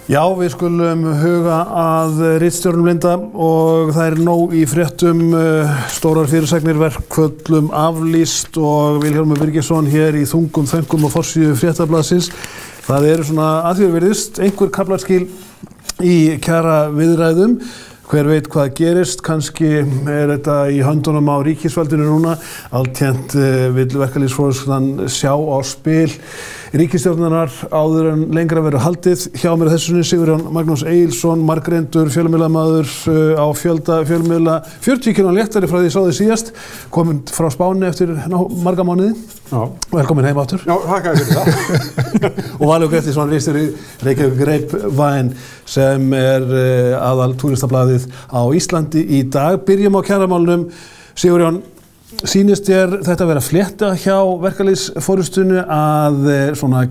Já, við skulum huga að ritstjórnum Linda og það nóg í fréttum, stórar fyrirsagnir, verkföllum aflýst og Vilhjálmur Birgisson hér í þungum þöngum og forsíðu fréttablaðsins. Það eru svona að því virðist einhver kaflarskil í kjara viðræðum. Hver veit hvað gerist, kannski þetta í höndunum á ríkisvaldinu núna. Alltént vill verkalýðsforystan sjá á spil ríkisstjórnarinnar áður en lengra verður haldið. Hjá mér þessu sinni Sigurjón Magnús Egilsson, margreyndur fjölmiðlamaður á fjölda fjölmiðla, 40 kg léttari frá því ég sá þig síðast, kominn frá Spáni eftir marga mánuði. Já. Velkomin heim aftur. Já, þakka fyrir það. Og Valur Grettisson, ritstjóri Reykjavík Grapevine, sem aðal túristablaðið á Íslandi í dag. Byrjum á kjaramálunum. Sigurjón, sýnist þér þetta vera flétta hjá verkalýðsforystunni að svona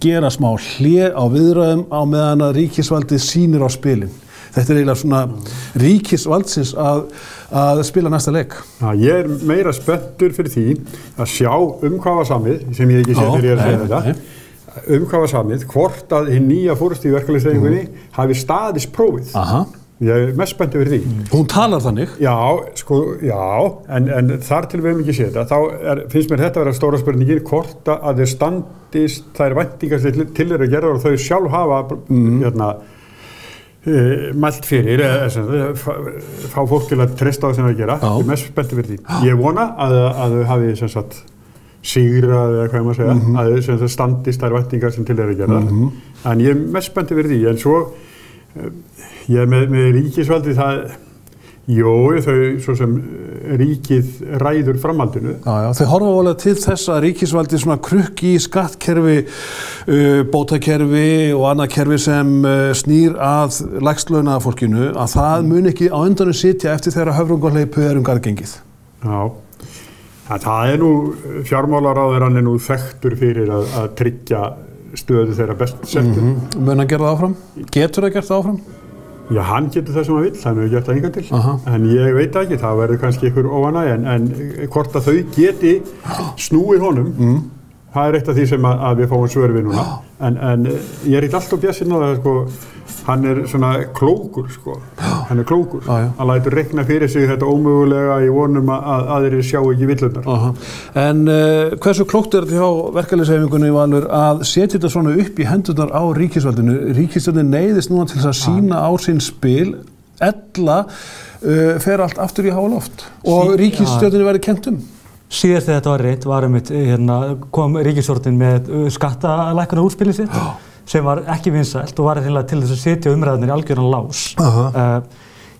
gera smá hlé á viðræðum á meðan að ríkisvaldið sýnir á spilin? Þetta eiginlega svona ríkisvaldsins að spila næsta leik. Já, ég meira spenntur fyrir því að sjá hvað var samið, sem ég ekki sé þegar ég að segja þetta, hvað var samið, hvort að hinn nýja forystu í verkalýðshreyfingunni hafi staðist prófið. Aha. Ég mest spenntur fyrir því. Hún talar þannig? Já, en þar til við höfum ekki séð þetta, þá finnst mér þetta að vera stóra spurningin, hvort að þeir standist þær væntingar sem til þeirra gerðar og þau sjálf hafa mælt fyrir, fá fólk til að treysta á það sem það gera. Ég er mest spenntur fyrir því. Ég vona að þau hafi sem sagt sigrað eða hvað maður segja, að þau sem sagt standist þær væntingar sem til þeirra gerðar. En ég er mest spenntur fyrir því, en svo ég er með ríkisvaldið það, þau svo sem ríkið ræður framhaldinu. Já, þau horfa alveg til þess að ríkisvaldið svona krukki í skattkerfi, bótakerfi og annað kerfi sem snýr að lægstlaunaðafólkinu, að það mun ekki á endanum sitja eftir þegar höfrungahleypið garðgengið. Já, það nú, fjármálaráðherrann nú þekktur fyrir að tryggja stöðu þeirra best settur. Mun hann gera það áfram? Getur það gert það áfram? Já, hann getur það sem hann vill, hann hefur gert það hingað til. En ég veit ekki, það verður kannski einhver óánægja, en hvort að þau geti snúið honum, það eitt af því sem að við fáum svör við núna. En ég ekki alltaf bjassinn á það, hann svona klókur, hann klókur. Hann lætur reikna fyrir sig þetta ómögulega í vonum að aðrir sjá ekki villurnar. En hversu klókt þetta hjá verkalýðshreyfingunni, Valur, að setja þetta svona upp í hendurnar á ríkisvaldinu? Ríkisstjórnin neyðist núna til þess að sýna á sín spil, ella fer allt aftur í háa loft og ríkisstjórninni verði kennt Síðast þegar þetta var reynt, kom ríkisstjórnin með skattalækkunar útspilið sitt, sem var ekki vinsælt og var til þess að setja umræðunir í algjöran lás.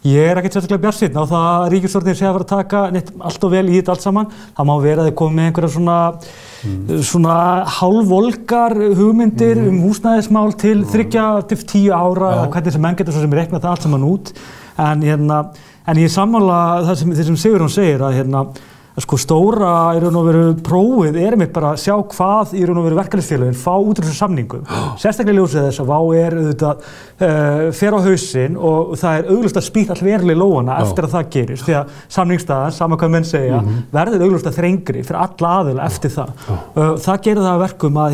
Ég er ekkert sérstaklega bjartsýnn á það að ríkisstjórnin sé að fara að taka neitt allt og vel í þetta allt saman. Það má vera að þau komi með einhverja svona hálfvolgar hugmyndir húsnæðismál til 3–10 ára, hvernig sem menn getur svo sem reikna það allt saman út. En ég sammála það sem Sigurjón segir að stóra í raun og veru prófið einmitt bara að sjá hvað í raun og veru verkalýðsfélögin fá út úr þessu samningum. Sérstaklega ljósið þess að VÁ auðvitað fer á hausinn og það augljóst að spýta allverulega í lófana eftir að það gerist. Því að samningsstaðan, sama hvað menn segja, verður augljóst að þrengri fyrir alla aðila eftir það. Það gerir það að verkum að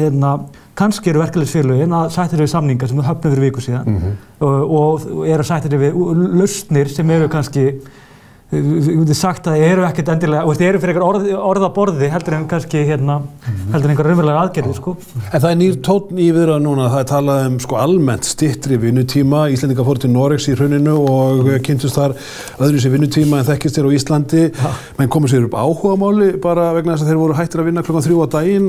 kannski eru verkalýðsfélögin að sætta við samningar sem þau höfnuðu fyrir viku síðan og eru að sætta við lausnir sem eru kannski sagt að eru ekkert endilega, og þetta eru fyrir einhver orðaborði heldur en kannski heldur einhver raunverulega aðgerðir, En það nýr tónn í viðræðum núna, það talað almennt styttri vinnutíma. Íslendingar fóru til Noregs í hruninu og kynntust þar öðruvísi vinnutíma en þekkist á Íslandi. Menn komu sér upp áhugamáli bara vegna þess að þeir voru hættir að vinna klukkan 3 á daginn,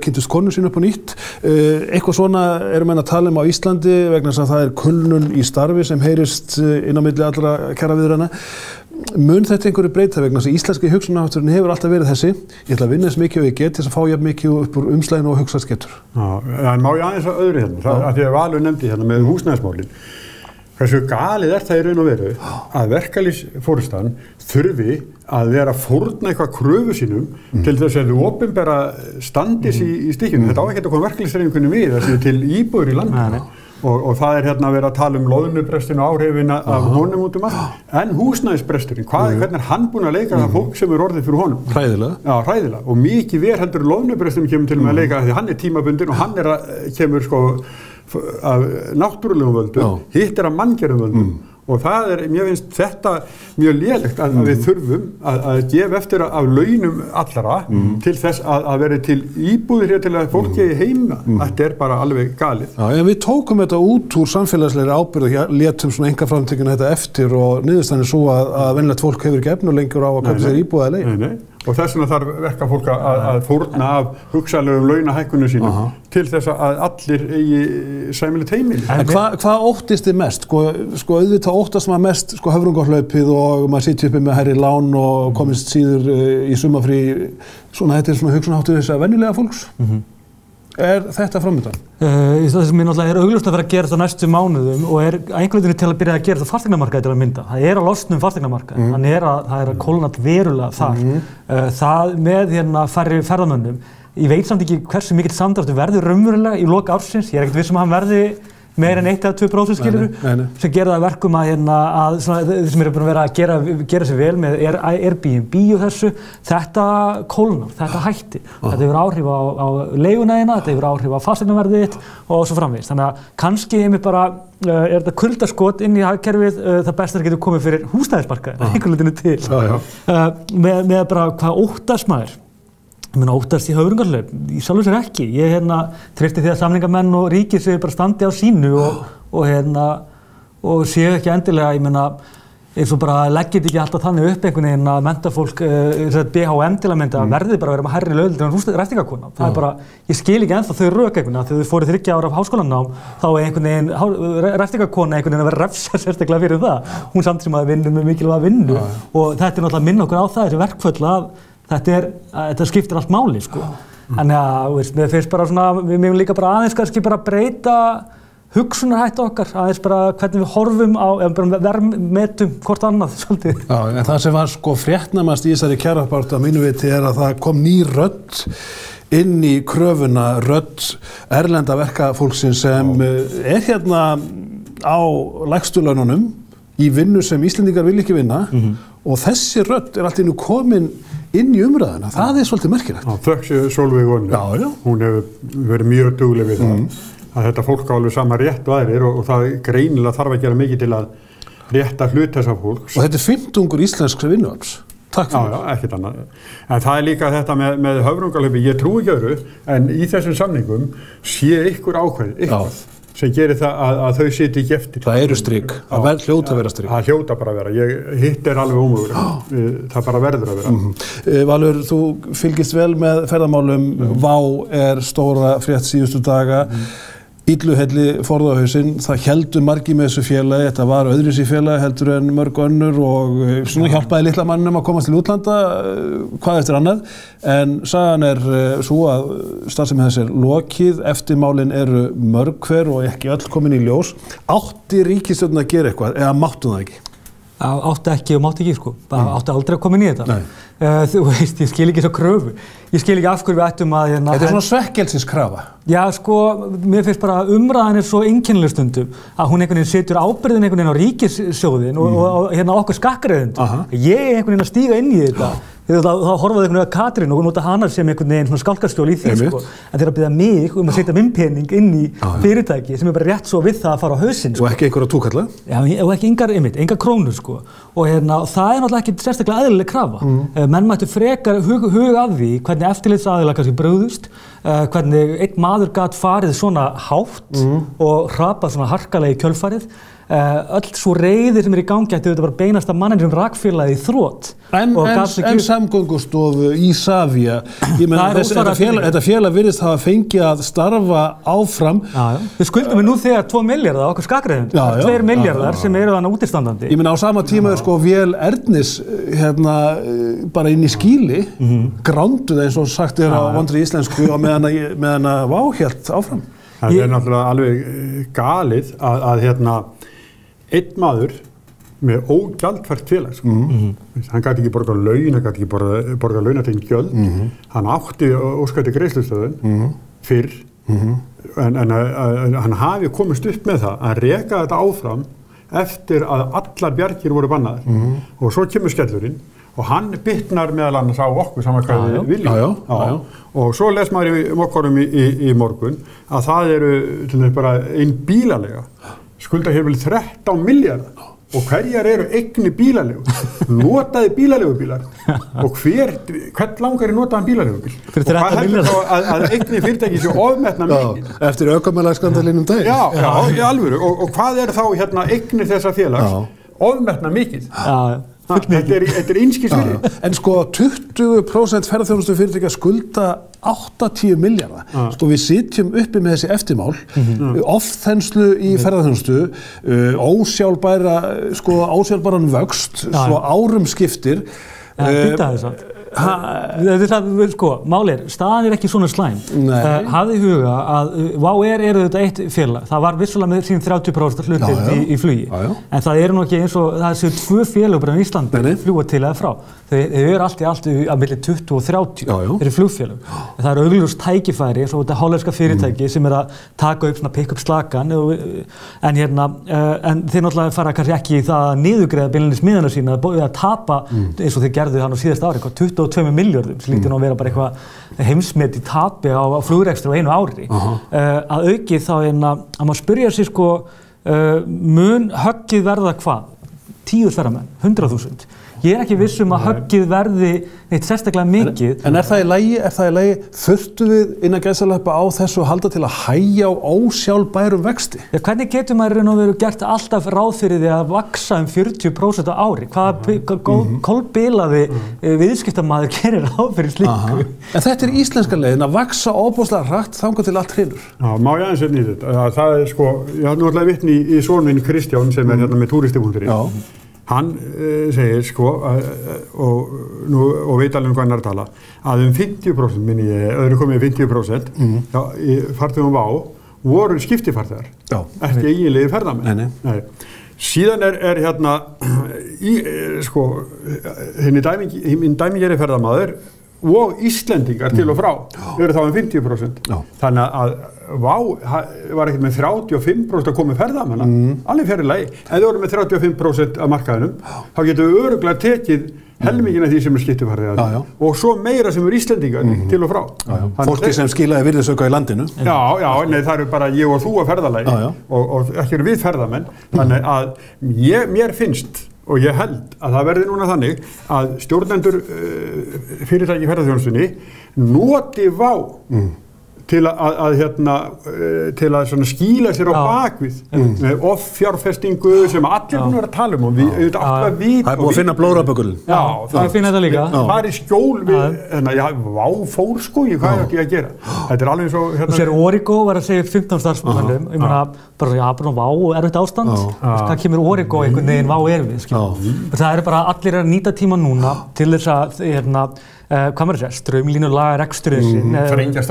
kynntust konur sín upp á nýtt. Eitthvað svona eru menn að tala á Íslandi vegna þess að það kulnun í starfi sem heyrist inn á milli allra kjaraviðræðna. Mun þetta einhverju breyta vegna þess að íslenski hugsunarhátturinn hefur alltaf verið þessi, ég ætla að vinna þess mikið og ég get þess að fá jafn mikið upp úr umslaginu og hugsast getur. En má ég aðeins að öðru af því að Valur nefndi með húsnæðismálin, hversu galið það í raun og veru að verkalýðsforystan þurfi að vera að fórna eitthvað kröfu sínum til þess að þau opinbera standis í stykkinu. Þetta á ekki að koma verkalýðshreyfingunni við, það sé til íbúðir í landinu. Og það að vera að tala loðnubrestin og áhrifina af honum út allt. En húsnæðisbresturinn, hvernig hann búinn að leika það fólk sem orðið fyrir honum? Hræðilega. Já, hræðilega. Og mikið verð heldur loðnubresturinn kemur til með að leika því hann tímabundinn og hann kemur af náttúrulegum völdum, hitt af manngerðum völdum. Og það mér finnst þetta mjög lélegt að við þurfum að gefa eftir af launum allra til þess að vera til íbúðir hér til að fólk eigi heima. Þetta bara alveg galið. Já, en við tókum þetta út úr samfélagslegri ábyrgð og létum svona einkaframtökuna þetta eftir og niðurstaðan svo að venjulegt fólk hefur ekki efni lengur á að kaupa sér íbúð eða leið. Nei. Og þess vegna þarf verkafólk að fórna af hugsanlegum launahækkunum sínum til þess að allir eigi sæmilegt heimili. En hvað óttist þið mest? Sko auðvitað óttast maður mest höfrungahlaupið og maður sitja uppi með hærri lán og komist síður í sumarfrí. Þetta er svona hugsunarháttur þess að venjulega fólks. Er þetta framöndan? Það sem náttúrulega augljóst að vera að gerast á næstu mánuðum og einhverjum til að byrja að gerast á fasteignamarkaði til að mynda. Það að losna fasteignamarkaði. Það að kólna verulega þar. Það með færri ferðamönnum. Ég veit samt ekki hversu mikill samdráttur verður raunverulega í lok ársins. Ég ekki viss að hann verði meira en 1-2% skilurðu, sem gera það verkum að þeir sem eru búin að vera að gera sér vel með Airbnb og þessu, þetta kólnar, þetta hættir. Þetta hefur áhrif á leigunæðina, þetta hefur áhrif á fasteignaverðið þitt og svo framvegis. Þannig að kannski bara þetta kuldaskot inn í hagkerfið það besta það getur komið fyrir húsnæðismarkaðinn, einhvern veginn til. Með bara hvað óttast maður. Ég óttast í höfrungarhlaup, ég sjálfur sér ekki. Ég treysti því að samningamenn og ríkið séu bara standi á sínu og séu ekki endilega, eins og bara leggið ekki alltaf þannig upp einhvern veginn að mentafólk, BHM til að mynda, verði bara að vera með hærri laun til ræstingakona. Það bara, ég skil ekki ennþá þau rök einhvern veginn, þegar þau fóru 3 ára af háskólanám, þá einhvern veginn, ræstingakona einhvern veginn að vera refsa sérstaklega fyrir það. Hún samt sem að vinna með mikilvæga vinnu og þetta náttúrulega minna okkur á það, þessi verkföll að þetta skiptir allt máli, sko. Þannig að, mér finnst bara svona, við mögum líka bara aðeins kannski bara breyta hugsunarhætti okkar, aðeins bara hvernig við horfum á, verðmetum hvort annað, svolítið. Já, en það sem var sko fréttnamast í þessari kjarabaráttu að mínu viti að það kom ný rödd inn í kröfuna, rödd erlenda verkafólksins sem á lægstu laununum í vinnu sem Íslendingar vilja ekki vinna og þessi rödd allt í einu komin inn í umræðuna. Það svolítið merkilegt. Þökk sé Sólveig Önnu. Hún hefur verið mjög dugleg við það. Að þetta fólk á alveg sama rétt og aðrir og það greinilega þarf að gera mikið til að rétta hlut þessa fólks. Og þetta er 50 íslenskra vinnuafls. Takk fyrir. Já, ekkert annað. En það líka þetta með höfrungahlaupi. Ég trúi ekki öðru, en í þessum samningum sé ykkur ákveð, eitthvað sem gerir það að þau sitja ekki eftir. Það strik. Það hljóta að vera strik. Það hljóta bara að vera. Hitt alveg ómögulegt. Það bara verður að vera. Valur, þú fylgist vel með ferðamálum. Vá stóra frétt síðustu daga. Illuhelli forðahausinn, það héldu margir með þessu félagi, þetta var öðruvísi félagi heldur en mörg önnur og svona hjálpaði litla manninum að komast til útlanda, hvað eftir annað. En sagan svo að starfsemi þess lokið, eftirmálin eru mörg hver og ekki öll komin í ljós. Átti ríkisstjórnin að gera eitthvað eða máttu það ekki? Átti ekki og mátti ekki, sko. Átti aldrei að koma inn í þetta. Þú veist, ég skil ekki svo kröfu. Ég skil ekki af hverju við ættum að... Þetta svona svekkelsinskrafa. Já, sko, mér finnst bara umræðan svo einkennileg stundum að hún einhvern veginn setur ábyrgðin einhvern veginn á ríkissjóðin og okkur skakkreiðendum. Ég einhvern veginn að stíga inn í þetta. Þá horfaði einhvern veginn að Katrín og nota hana sem einhvern veginn svona skálkarskjól í því, sko. En þeir að biðja mig að setja minn pening inn í fyrirtæki sem bara rétt svo við það að fara á hausinn, sko. Og ekki einhverja túkalla? Já, og ekki engar krónur, sko. Og það náttúrulega ekki sérstaklega eðlileg krafa. Menn mættu frekar huga að því hvernig eftirlitsaðilar kannski brugðust, hvernig einn maður gat farið svona hátt og hrapað svona harkalega í kjölfarið. Öll svo reiði sem í gangi ætti þetta bara beinast að mannin sem rakfélagið í þrot. En Samgöngustofu, Isavia, ég meina þetta félag virðist hafa fengið að starfa áfram. Við skuldum nú þegar 2 milljarðar okkur skakkreiðendum, 2 milljarðar sem eru þannig útistandandi. Ég meina á sama tíma sko vél Ernis bara inn í skýli, gránduð eins og sagt á vondri íslensku og meðan að Vá hélt áfram. Það náttúrulega alveg galið að einn maður með ógjaldfært félag. Hann gæti ekki borga laun, hann gæti ekki borga launategn gjöld. Hann átti óskætti greiðslustöðun fyrr, en hann hafi komist upp með það að reka þetta áfram eftir að allar bjargir voru bannaðar. Og svo kemur skellurinn og hann bitnar meðal annars á okkur saman hvað við viljum. Já. Og svo les maður í mokkorum í morgun að það eru til þess bara ein bílaleiga skulda hér vel 13 milljarða og hverjar eru eignir bílalegu, notaði bílaleigubílar og hvern langar notaðan bílaleigubíl og hvað heldur þá að eignir fyrirtæki sé ofmetna mikið. Eftir aukameðlagsskandalinn daginn. Já, í alvöru og hvað eru þá eignir þessa félags ofmetna mikið? Þetta er einskis fyrir. En sko 20% ferðaþjónustu fyrirtækja skulda 80 milljarða. Sko við sitjum uppi með þessi eftirmál, ofþenslu í ferðaþjónustu, ósjálfbæran vöxt, svo árum skiptir. Býta þess sko, máli staðan ekki svona slæm. Hafði í huga að WOW eru þetta eitt félag. Það var vissulega með sín 30% hlutdeild í flugi. En það eru nú ekki eins og það séu 2 félag bara í Íslandi fljúga til eða frá. Þau eru allt í allt að milli 20 og 30 eru flugfélög. Það eru augljóst tækifæri, svo þetta hollenska fyrirtæki sem að taka upp svona pick-up slakan en þeir náttúrulega fara kannski ekki í það að niðurgreiða beinlínis miðana sína að tapa eins og þeir gerðu hann á síðasta ári, 22 milljörðum, sem lítur nú að vera bara eitthvað heimsmet í tapi á flugrekstri á einu ári. Að auki þá að maður spyrja sig sko, mun höggið verða hvað? 10 ferðamenn, 100.000. Ég ekki viss að höggið verði neitt sérstaklega mikið. En er það í lagi, þurftum við innan gæsalappa á þessu að halda til að hægja á ósjálfbærum vexti? Hvernig getur maður raun og veru gert alltaf ráð fyrir því að vaksa 40% á ári? Hvaða kolbilaði viðskiptamaður gerir ráð fyrir slíku? En þetta er íslenska leiðin að vaksa óbúslega hratt þangað til allt hrynur. Já, má ég aðeins í þetta. Það er sko, ég hafði náttúrulega vitni í son minn Kristján sem er með Túristi.is. Hann segir sko, og veit alveg hvað hann er að tala, að 50%, minni ég, öðru komið 50%, farþegum WOW voru skiptifarþegar, ekki eiginlegir ferðamenn. Nei. Síðan er hinn dæmigeri ferðamaður og Íslendingar til og frá eru þá 50%. Þannig að WOW var ekkert með 35% að koma ferðamanna, alveg fyrir lagi. Ef þau voru með 35% af markaðinum, þá getum við örugglega tekið helmingina því sem er skiptifarþegar og svo meira sem eru Íslendingar til og frá. Fólki sem skilaði virðisauka í landinu. Nei, það eru bara ég og þú að ferðalagi og ekki eru við ferðamenn. Þannig að mér finnst og ég held að það verði núna þannig að stjórnendur fyrirtæki í ferðaþjónustunni noti WOW til að svona skýla sér á bakvið með offjárfestingu sem allir búin að vera að tala um og við alltaf vita. Það er búin að finna blóraböggulinn. Já, það er að finna þetta líka. Það er í skjól við, WOW fór sko, hvað er ekki að gera? Þetta er alveg eins og Þú sér Origo var að segja 15 starfsmönnum, ég meina bara WOW er erfitt ástand, hvað kemur Origo einhvern veginn WOW er við, það er bara allir að nýta tíma núna til þess að hvað maður segja, straumlínulaga reksturinn sín. Þrengja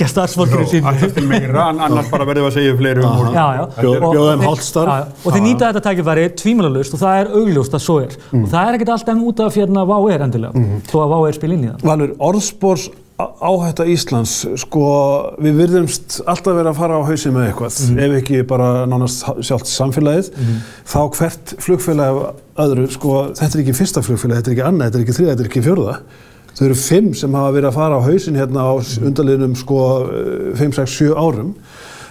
starfsfólkinu sín. Alltaf til meira, annars bara verðum við að segja fleiri bjóða þeim hálft starf. Og þeir nýta þetta tækifæri tvímælalaust og það er augljóst að svo er. Og það er ekkert alltaf út af WOW er endilega, þó að WOW er spil inn í það. Valur, orðspors áhætta Íslands, sko, við virðumst alltaf vera að fara á hausinn með eitthvað, ef ekki bara nánast sjálft samfélagið, þá hvert flugfélag öðru, sko, þetta er ekki fyrsta flugfélag, þetta er ekki annað, þetta er ekki þriða, þetta er ekki fjórða. Þau eru 5 sem hafa verið að fara á hausinn hérna á undanliðnum sko 5, 6, 7 árum.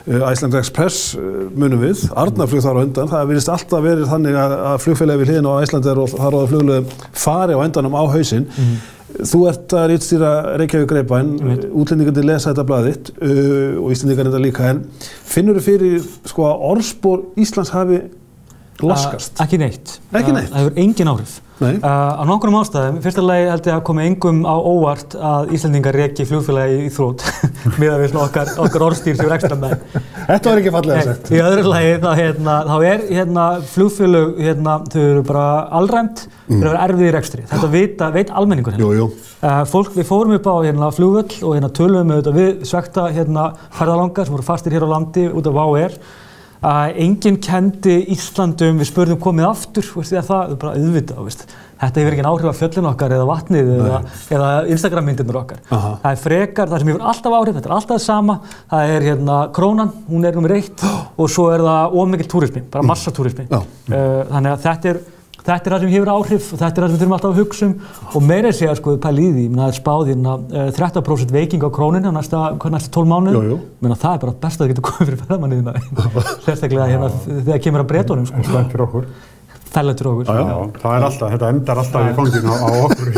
Iceland Express munum við, Arnarflug þar á undan. Það virðist alltaf verið þannig að flugfélagi við hliðina á Icelandair og þar á það fluglegum fari á endanum á hausinn. Þú ert að ritstýra Reykjavík Greipbæn, útlendingarnir lesa þetta blaðitt og Íslendingarnir þetta líka. En finnur þú fyrir sko að orðspor Íslands hafi laskast? Ekki neitt. Ekki neitt? Það hefur engin áhrif. Á nokkrum ástæðum. Fyrsta lagi held ég að komi engum á óvart að Íslendingar reki flugfélagi í þrot miðað við okkar orðstýr sem er ekstra með. Þetta var ekki fallega sagt. Í öðru lagi þá er flugfélög þau eru bara alræmt, þau eru erfið í rekstri. Þetta veit almenningur hérna. Jú. Við fórum upp á flugvöll og töluðum við svekta ferðalanga sem voru fastir hér á landi út af WOW er. Enginn kendi Íslandum, við spurðum komið aftur, það er bara auðvitað, þetta hefur engin áhrif á fjöllin okkar eða vatnið eða Instagram-myndirnar okkar. Það er frekar, það sem hefur alltaf áhrif, þetta er alltaf það sama, það er krónan, hún er númer 1 og svo er það ómikil túrismi, bara massatúrismi. Þannig að þetta það sem hefur áhrif og þetta það sem við þurfum alltaf að hugsa og meira segja sko pæli í því, það spáð 13% veiking á krónunni á næstu 12 mánuði, það bara best að það getur komið fyrir ferðamanniðina, sérstaklega þegar kemur að Bretunum sko. Slæmt fyrir okkur. Fællega fyrir okkur. Já, það alltaf, þetta endar alltaf í fanginu á okkur.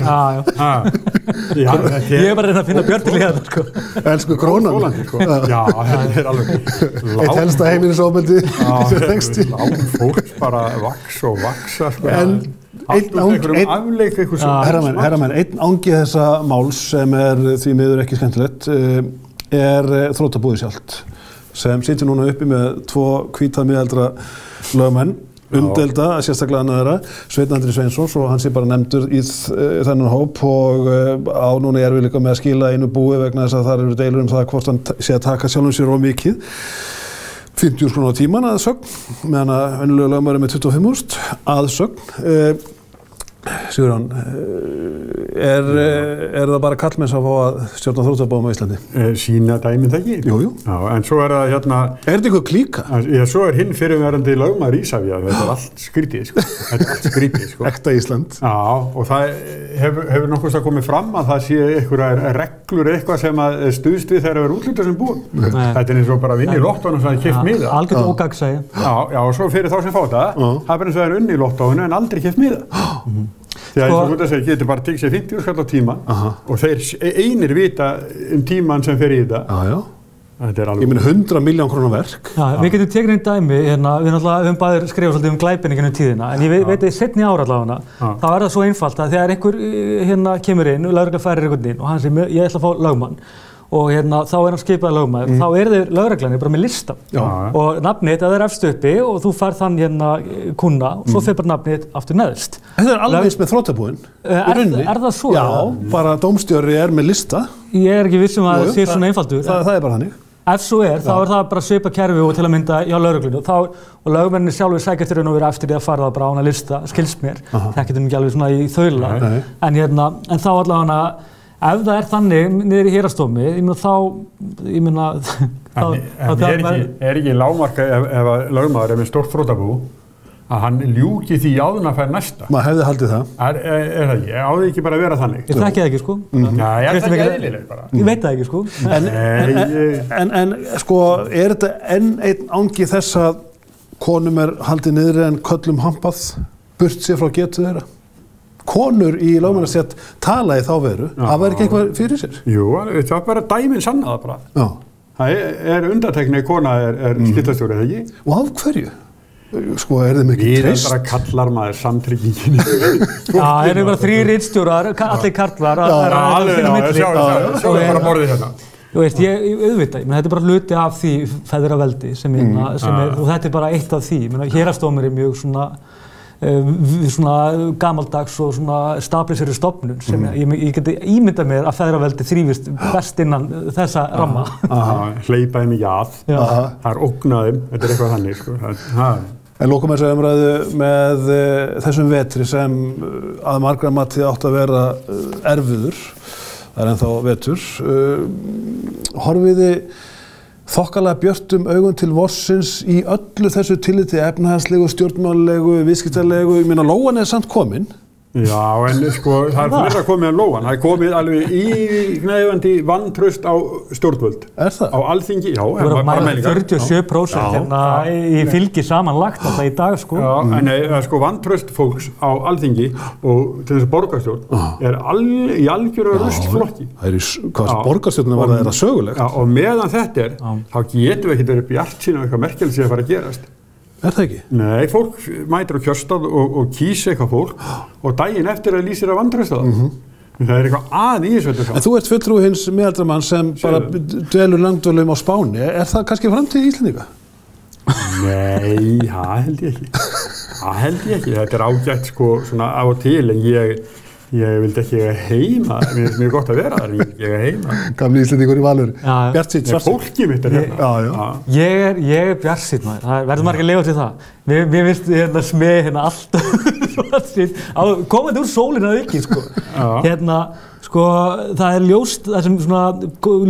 Ég bara reyna að finna Björn til í þetta sko. Elsku krónan. Sko. Já, þetta alveg eitt helsta heimilisofbeldi sem þengst í. Fólk bara vaks og vaksa sko. En herramenn, einn angi þessa máls sem því miður ekki skemmtilegt þrotabúið sjálft sem situr núna uppi með 2 hvíta miðaldra lögmenn umdelda, sérstaklega annað þeirra, Sveinn Andri Sveinsson og hann sé bara nefndur í þennan hóp og á núna við líka með að skila einu búi vegna þess að það eru deilur það hvort hann sé að taka sjálfum sér of mikið 50.000 krónur á tíman að sögn meðan að venjulega lögmaður með 25.000 að sögn Sigurjón, það bara kallmenns að fá að stjórna þrotabúum á Íslandi? Sína dæmið það ekki? Jú. Já, en svo það hérna... þetta eitthvað klíka? Já, svo hinn fyrirverandi lögmaður Ísafja, þetta allt skrítið, sko. Ekta Ísland. Já, og það hefur nokkuð komið fram að það sé einhverjar reglur eitthvað sem að stuðst við þegar það er útluta sem búið. Þetta eins og bara að vinna í lottónu sem það er keypt miða. Algjört ógagnsæi. Já, og svo fyrir þá sem fá það er bara eins og það er unni í lottónu en aldrei keypt miða. Þegar eins og þú segir, getur bara tekið sér 50 skall á tíma og þeir einir vita tíman sem fer í þetta. Þetta alveg... Ég meina 100 milljón krónar verk. Já, við getum tekið einn dæmi, við höfum bæðir skrifað svolítið glæpinningu tíðina, en ég veit að í seinni ára allavega, þá það svo einfalt að þegar einhver kemur inn og lögregla færir einhvern inn og hann segir, ég ætla að fá lögmann og þá hann skipaði lögmaður, þá þeir lögreglan bara með lista og nafnið það efst uppi og þú færð þann kuna og svo fer bara nafnið aftur neðst. Þetta alveg eins með þrotabúin? Það svo? Já, bara dómstjóri með lista. Ég ekki viss að það sé svona einfaldur. Það bara þannig. Ef svo þá það bara svipa kerfi og til að mynda hjá lögreglunni og lögmenninni sjálfur sækja eftir og vera eftir því að fara það bara á hana lista, skilst mér. Það getur ekki alveg svona í þaula. En þá allavega ef það þannig niður í héraðsdómi, ekki lágmarka ef lögmaður með stórt þrotabú að hann ljúki því áður en að fær næsta. Maður hefði haldið það. Það ekki, á því ekki bara að vera þannig. Ég þekki það ekki sko. Já, ég þekki eðlileg bara. Ég veit það ekki sko. En sko, þetta enn einn angi þess að konum haldið niðri en köllum hampað burt sér frá getu þeirra? Konur í lögmannastétt tala í þá veru, það væri ekki eitthvað fyrir sér? Jú, það er bara dæmin sannaða bara. Já. Það undantekni kona skiptastjóri, eða ekki? Og af hverju? Sko, þeim ekki treyst? Við bara kallar maður samtryggingin. Já, bara 3 ritstjórar, allir karlar. Sjá bara borðið hérna. Þú veist, auðvitað, þetta bara hluti af því feðraveldi sem og þetta bara eitt af því. Héraðsdómur mjög svona gamaldags og svona stabiliseri stofnun sem ég geti ímyndað mér að feðraveldi þrífist best innan þessa ramma. Hleypa þeim ekki að, það ógnaðum, þetta eitthvað þannig sko. En lokum þessa umræðu með þessum vetri sem að margra mati átt að vera erfiður, það ennþá vetur, horfiði þokkalega björtum augum til vorsins í öllu þessu tilliti efnahagslegu, stjórnmálegu, viðskiptalegu, ég meina lóan samt komin. Já, en sko, það fleira komið en lóan. Það komið alveg ígnæfandi vantraust á stjórnvöld. Það? Á Alþingi, já. Það voru að mæla 47% í fylgi samanlagt alltaf í dag, sko. Já, en sko vantraust fólks á Alþingi og til þessu borgarstjórn í algjöru ruslflokki. Hvað borgarstjórnina var það sögulegt? Já, og meðan þetta þá getum við ekki verið bjartsýn á eitthvað merkelsi að fara að gerast. Það ekki? Nei, fólk mætir á kjörstað og kýs eitthvað fólk og daginn eftir að lýsir að vantraust á það. Það eitthvað í þessu. En þú ert fulltrúi hins miðaldramann sem bara dvelur langdvölum á Spáni. Það kannski framtíð Íslendinga? Nei, það held ég ekki. Þetta ágætt sko svona af og til en ég vildi ekki heima, mér finnst mjög gott að vera þar, ég ekki heima. Gamli Íslendingur í Valur. Bjartsýnn, svartsýnn. Fólkið mitt hérna. Ég er bjartsýnn maður, það verður margir að leiða til það. Mér finnst smið alltaf svartsýnn, komandi úr sólina ekki sko. Sko, það ljóst, það sem svona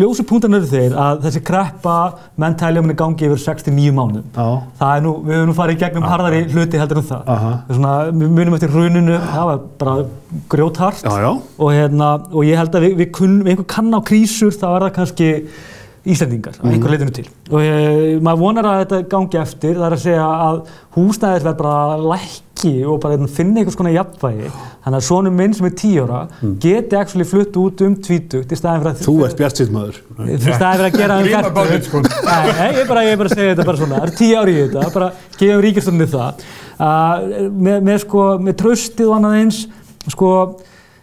ljósu punktarnir eru þeir að þessi kreppa menn telja um henni gangi yfir 69 mánuðum. Það nú, við höfum nú farið í gegnum harðari hluti heldur það. Svona, við munum eftir hruninu, það var bara grjóthart. Og ég held að við einhver kann á krísur, þá það kannski Íslendingar á einhver leitinu til. Og maður vonar að þetta gangi eftir, það að segja að húsnæðisverð bara lækki og bara finna einhvers konar jafnvægi. Þannig að sonur minn sem 10 ára geti actually flutt út 20 í staðinn fyrir að... Þú ert bjartsýnn maður. Í staðinn fyrir að gera fertugt. Nei, ég bara segi þetta bara svona. Það 10 ári í þetta, bara gefum ríkisstjórninni það. Með traustið og annað eins,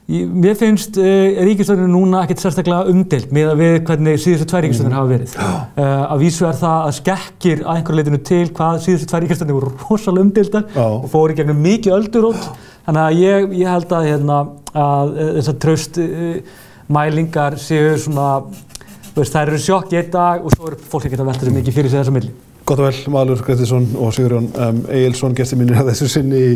mér finnst ríkisstjórnin núna ekkert sérstaklega umdeilt miðað við hvernig síðustu 2 ríkisstjórnir hafa verið. Að vísu það að skekkir að einhverju leitinu til hvað síðustu 2 ríkisstjórnir voru rosalega umdeildar og fóru í gegnum mikið öldurót. Þannig að ég held að þessar traustmælingar séu svona, þær eru sjokk í einn dag og svo eru fólk ekkert að velta sér mikið fyrir sig þessa milli. Gott og vel, Valur Grettisson og Sigurjón Egilsson gestir mínir að þessu sinni í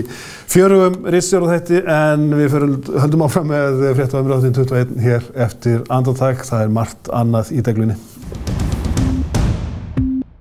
fjörugum ritstjórnarþætti en við höldum áfram með fréttaumræðuþáttinn 21 hér eftir andartak. Það margt annað í deglunni.